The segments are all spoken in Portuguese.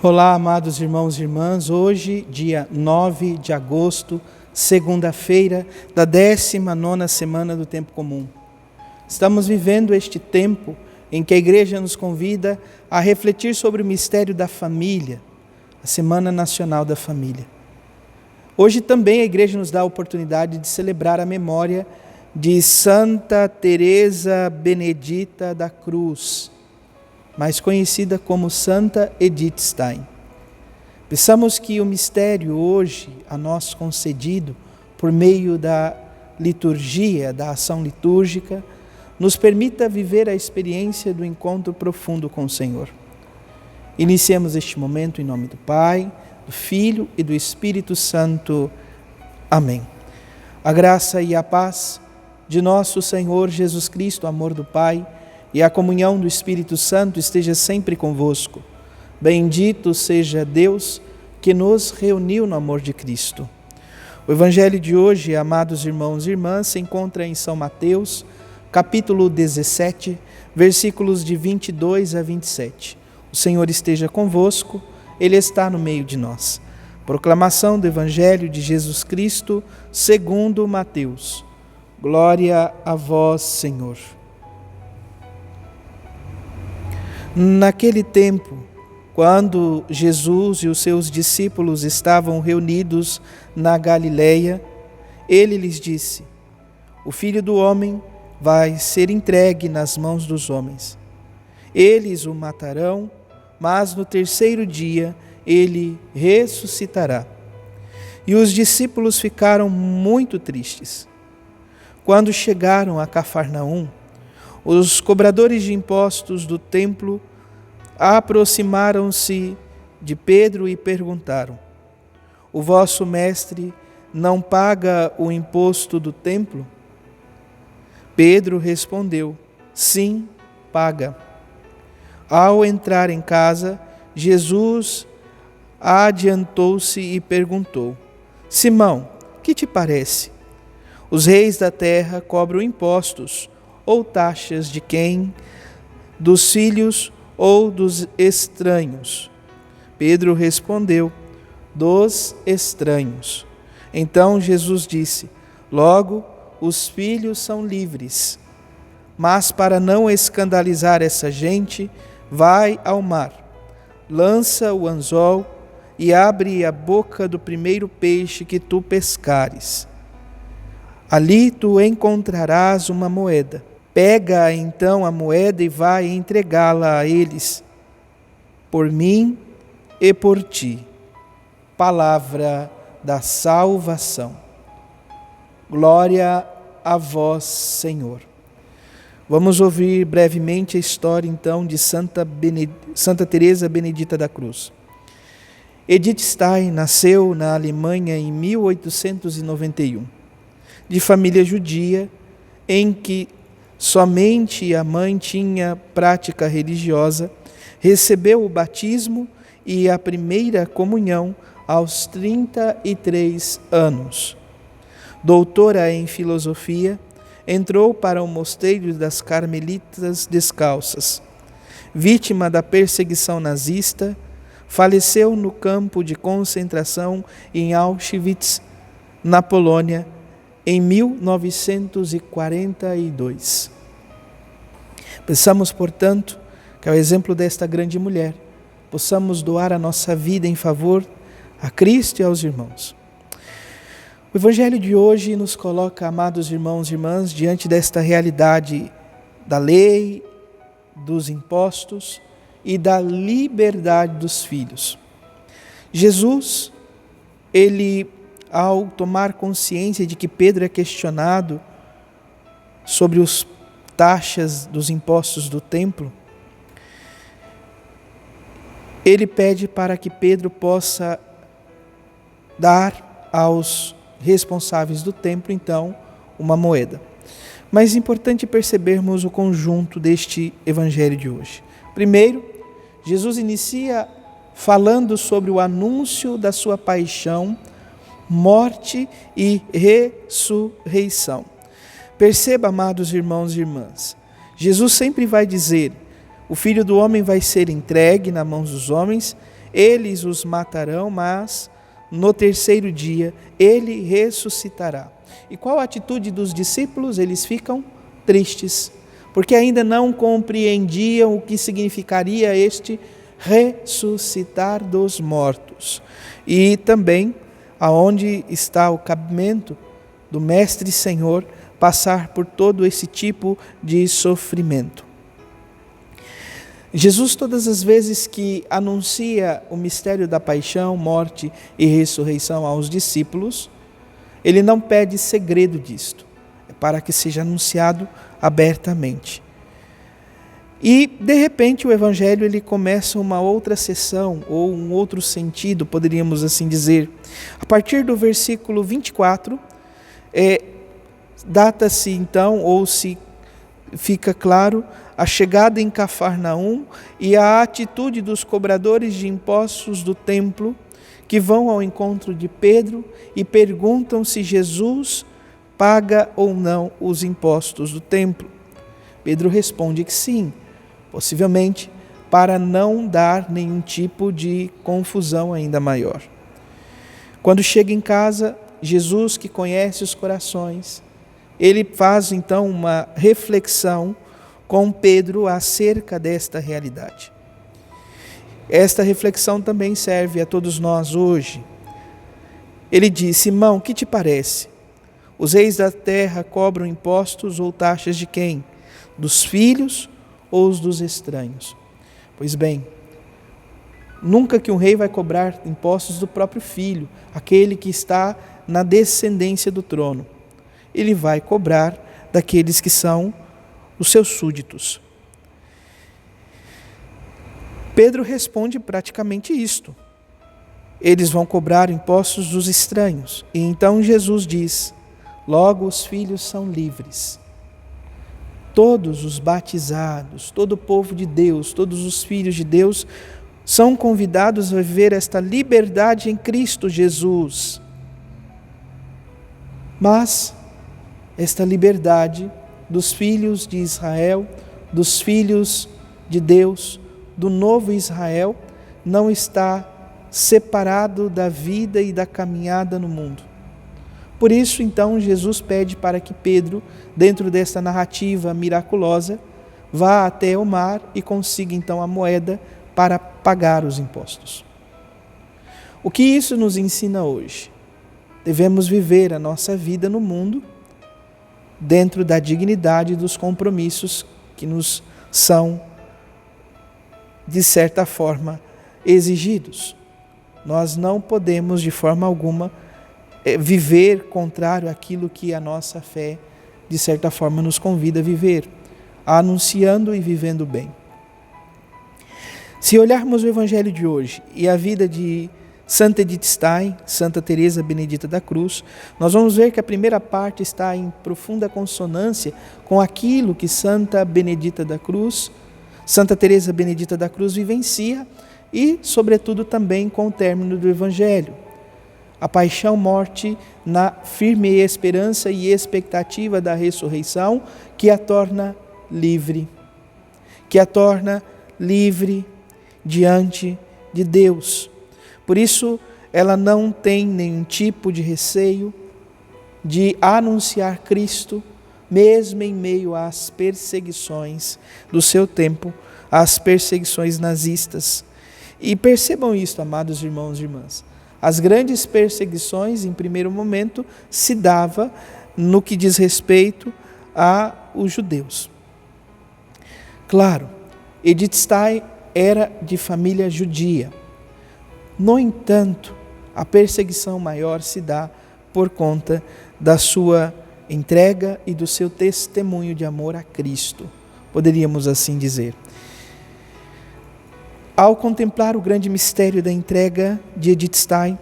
Olá, amados irmãos e irmãs, hoje, dia 9 de agosto, segunda-feira da 19ª semana do Tempo Comum. Estamos vivendo este tempo em que a Igreja nos convida a refletir sobre o mistério da família, a Semana Nacional da Família. Hoje também a Igreja nos dá a oportunidade de celebrar a memória de Santa Teresa Benedita da Cruz, mais conhecida como Santa Edith Stein. Pensamos que o mistério hoje a nós concedido por meio da liturgia, da ação litúrgica, nos permita viver a experiência do encontro profundo com o Senhor. Iniciemos este momento em nome do Pai, do Filho e do Espírito Santo. Amém. A graça e a paz de nosso Senhor Jesus Cristo, o amor do Pai, e a comunhão do Espírito Santo esteja sempre convosco. Bendito seja Deus que nos reuniu no amor de Cristo. O Evangelho de hoje, amados irmãos e irmãs, se encontra em São Mateus, capítulo 17, versículos de 22 a 27. O Senhor esteja convosco, Ele está no meio de nós. Proclamação do Evangelho de Jesus Cristo, segundo Mateus. Glória a vós, Senhor. Naquele tempo, quando Jesus e os seus discípulos estavam reunidos na Galileia, ele lhes disse: O Filho do Homem vai ser entregue nas mãos dos homens. Eles o matarão, mas no terceiro dia ele ressuscitará. E os discípulos ficaram muito tristes. Quando chegaram a Cafarnaum, os cobradores de impostos do templo aproximaram-se de Pedro e perguntaram: O vosso mestre não paga o imposto do templo? Pedro respondeu: Sim, paga. Ao entrar em casa, Jesus adiantou-se e perguntou: Simão, que te parece? Os reis da terra cobram impostos ou taxas de quem? Dos filhos ou dos estranhos? Pedro respondeu: Dos estranhos. Então Jesus disse: Logo, os filhos são livres. Mas para não escandalizar essa gente, vai ao mar, lança o anzol e abre a boca do primeiro peixe que tu pescares. Ali tu encontrarás uma moeda. Pega então a moeda e vai entregá-la a eles, por mim e por ti. Palavra da salvação. Glória a vós, Senhor. Vamos ouvir brevemente a história então de Santa Teresa Benedita da Cruz. Edith Stein nasceu na Alemanha em 1891, de família judia, em que somente a mãe tinha prática religiosa. Recebeu o batismo e a primeira comunhão aos 33 anos. Doutora em filosofia, entrou para o mosteiro das Carmelitas Descalças. Vítima da perseguição nazista, faleceu no campo de concentração em Auschwitz, na Polônia, em 1942. Pensamos, portanto, que ao exemplo desta grande mulher, possamos doar a nossa vida em favor a Cristo e aos irmãos. O Evangelho de hoje nos coloca, amados irmãos e irmãs, diante desta realidade da lei, dos impostos e da liberdade dos filhos. Jesus, ele, ao tomar consciência de que Pedro é questionado sobre as taxas dos impostos do templo, ele pede para que Pedro possa dar aos responsáveis do templo, então, uma moeda. Mas é importante percebermos o conjunto deste evangelho de hoje. Primeiro, Jesus inicia falando sobre o anúncio da sua paixão, morte e ressurreição. Perceba, amados irmãos e irmãs, Jesus sempre vai dizer: o Filho do Homem vai ser entregue nas mãos dos homens, eles os matarão, mas no terceiro dia ele ressuscitará. E qual a atitude dos discípulos? Eles ficam tristes, porque ainda não compreendiam o que significaria este ressuscitar dos mortos. E também aonde está o cabimento do Mestre Senhor passar por todo esse tipo de sofrimento. Jesus, todas as vezes que anuncia o mistério da paixão, morte e ressurreição aos discípulos, ele não pede segredo disto, é para que seja anunciado abertamente. E, de repente, o Evangelho ele começa uma outra sessão, ou um outro sentido, poderíamos assim dizer. A partir do versículo 24, data-se então, ou se fica claro, a chegada em Cafarnaum e a atitude dos cobradores de impostos do templo, que vão ao encontro de Pedro e perguntam se Jesus paga ou não os impostos do templo. Pedro responde que sim, possivelmente para não dar nenhum tipo de confusão ainda maior. Quando chega em casa, Jesus, que conhece os corações, ele faz então uma reflexão com Pedro acerca desta realidade. Esta reflexão também serve a todos nós hoje. Ele diz: Simão, que te parece? Os reis da terra cobram impostos ou taxas de quem? Dos filhos ou os dos estranhos? Pois bem, nunca que um rei vai cobrar impostos do próprio filho, aquele que está na descendência do trono. Ele vai cobrar daqueles que são os seus súditos. Pedro responde praticamente isto. Eles vão cobrar impostos dos estranhos. E então Jesus diz: logo os filhos são livres. Todos os batizados, todo o povo de Deus, todos os filhos de Deus são convidados a viver esta liberdade em Cristo Jesus. Mas esta liberdade dos filhos de Israel, dos filhos de Deus, do novo Israel, não está separado da vida e da caminhada no mundo. Por isso, então, Jesus pede para que Pedro, dentro desta narrativa miraculosa, vá até o mar e consiga então a moeda para pagar os impostos. O que isso nos ensina hoje? Devemos viver a nossa vida no mundo dentro da dignidade dos compromissos que nos são, de certa forma, exigidos. Nós não podemos, de forma alguma, viver contrário àquilo que a nossa fé, de certa forma, nos convida a viver, anunciando e vivendo bem. Se olharmos o Evangelho de hoje e a vida de Santa Edith Stein, Santa Teresa Benedita da Cruz, nós vamos ver que a primeira parte está em profunda consonância com aquilo que Santa Benedita da Cruz, Santa Teresa Benedita da Cruz vivencia e, sobretudo, também com o término do Evangelho. A paixão, morte, na firme esperança e expectativa da ressurreição, que a torna livre. Que a torna livre diante de Deus. Por isso, ela não tem nenhum tipo de receio de anunciar Cristo, mesmo em meio às perseguições do seu tempo, às perseguições nazistas. E percebam isto, amados irmãos e irmãs. As grandes perseguições, em primeiro momento, se dava no que diz respeito aos judeus. Claro, Edith Stein era de família judia. No entanto, a perseguição maior se dá por conta da sua entrega e do seu testemunho de amor a Cristo, poderíamos assim dizer. Ao contemplar o grande mistério da entrega de Edith Stein,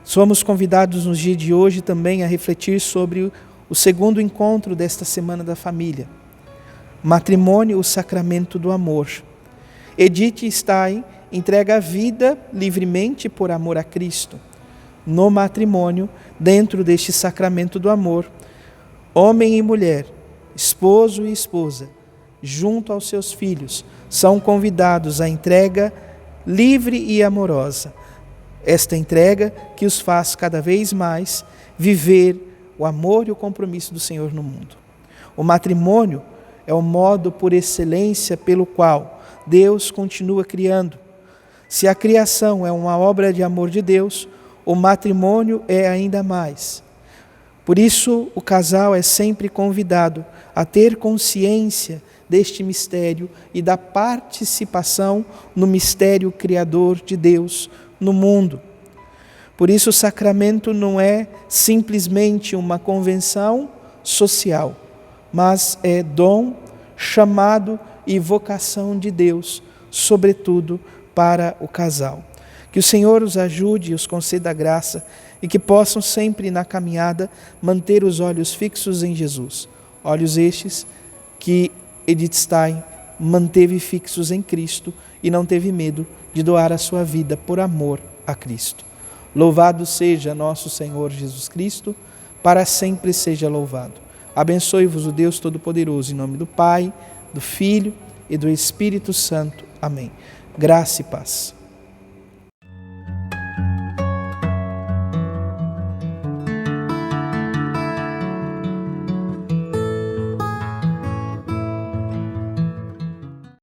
somos convidados nos dias de hoje também a refletir sobre o segundo encontro desta Semana da Família. Matrimônio, o sacramento do amor. Edith Stein entrega a vida livremente por amor a Cristo. No matrimônio, dentro deste sacramento do amor, homem e mulher, esposo e esposa, junto aos seus filhos, são convidados à entrega livre e amorosa. Esta entrega que os faz cada vez mais viver o amor e o compromisso do Senhor no mundo. O matrimônio é o modo por excelência pelo qual Deus continua criando. Se a criação é uma obra de amor de Deus, o matrimônio é ainda mais. Por isso, o casal é sempre convidado a ter consciência deste mistério e da participação no mistério criador de Deus no mundo. Por isso, o sacramento não é simplesmente uma convenção social, mas é dom, chamado e vocação de Deus, sobretudo para o casal. Que o Senhor os ajude e os conceda graça e que possam sempre na caminhada manter os olhos fixos em Jesus. Olhos estes que Edith Stein manteve fixos em Cristo e não teve medo de doar a sua vida por amor a Cristo. Louvado seja nosso Senhor Jesus Cristo, para sempre seja louvado. Abençoe-vos o Deus Todo-Poderoso, em nome do Pai, do Filho e do Espírito Santo. Amém. Graça e paz.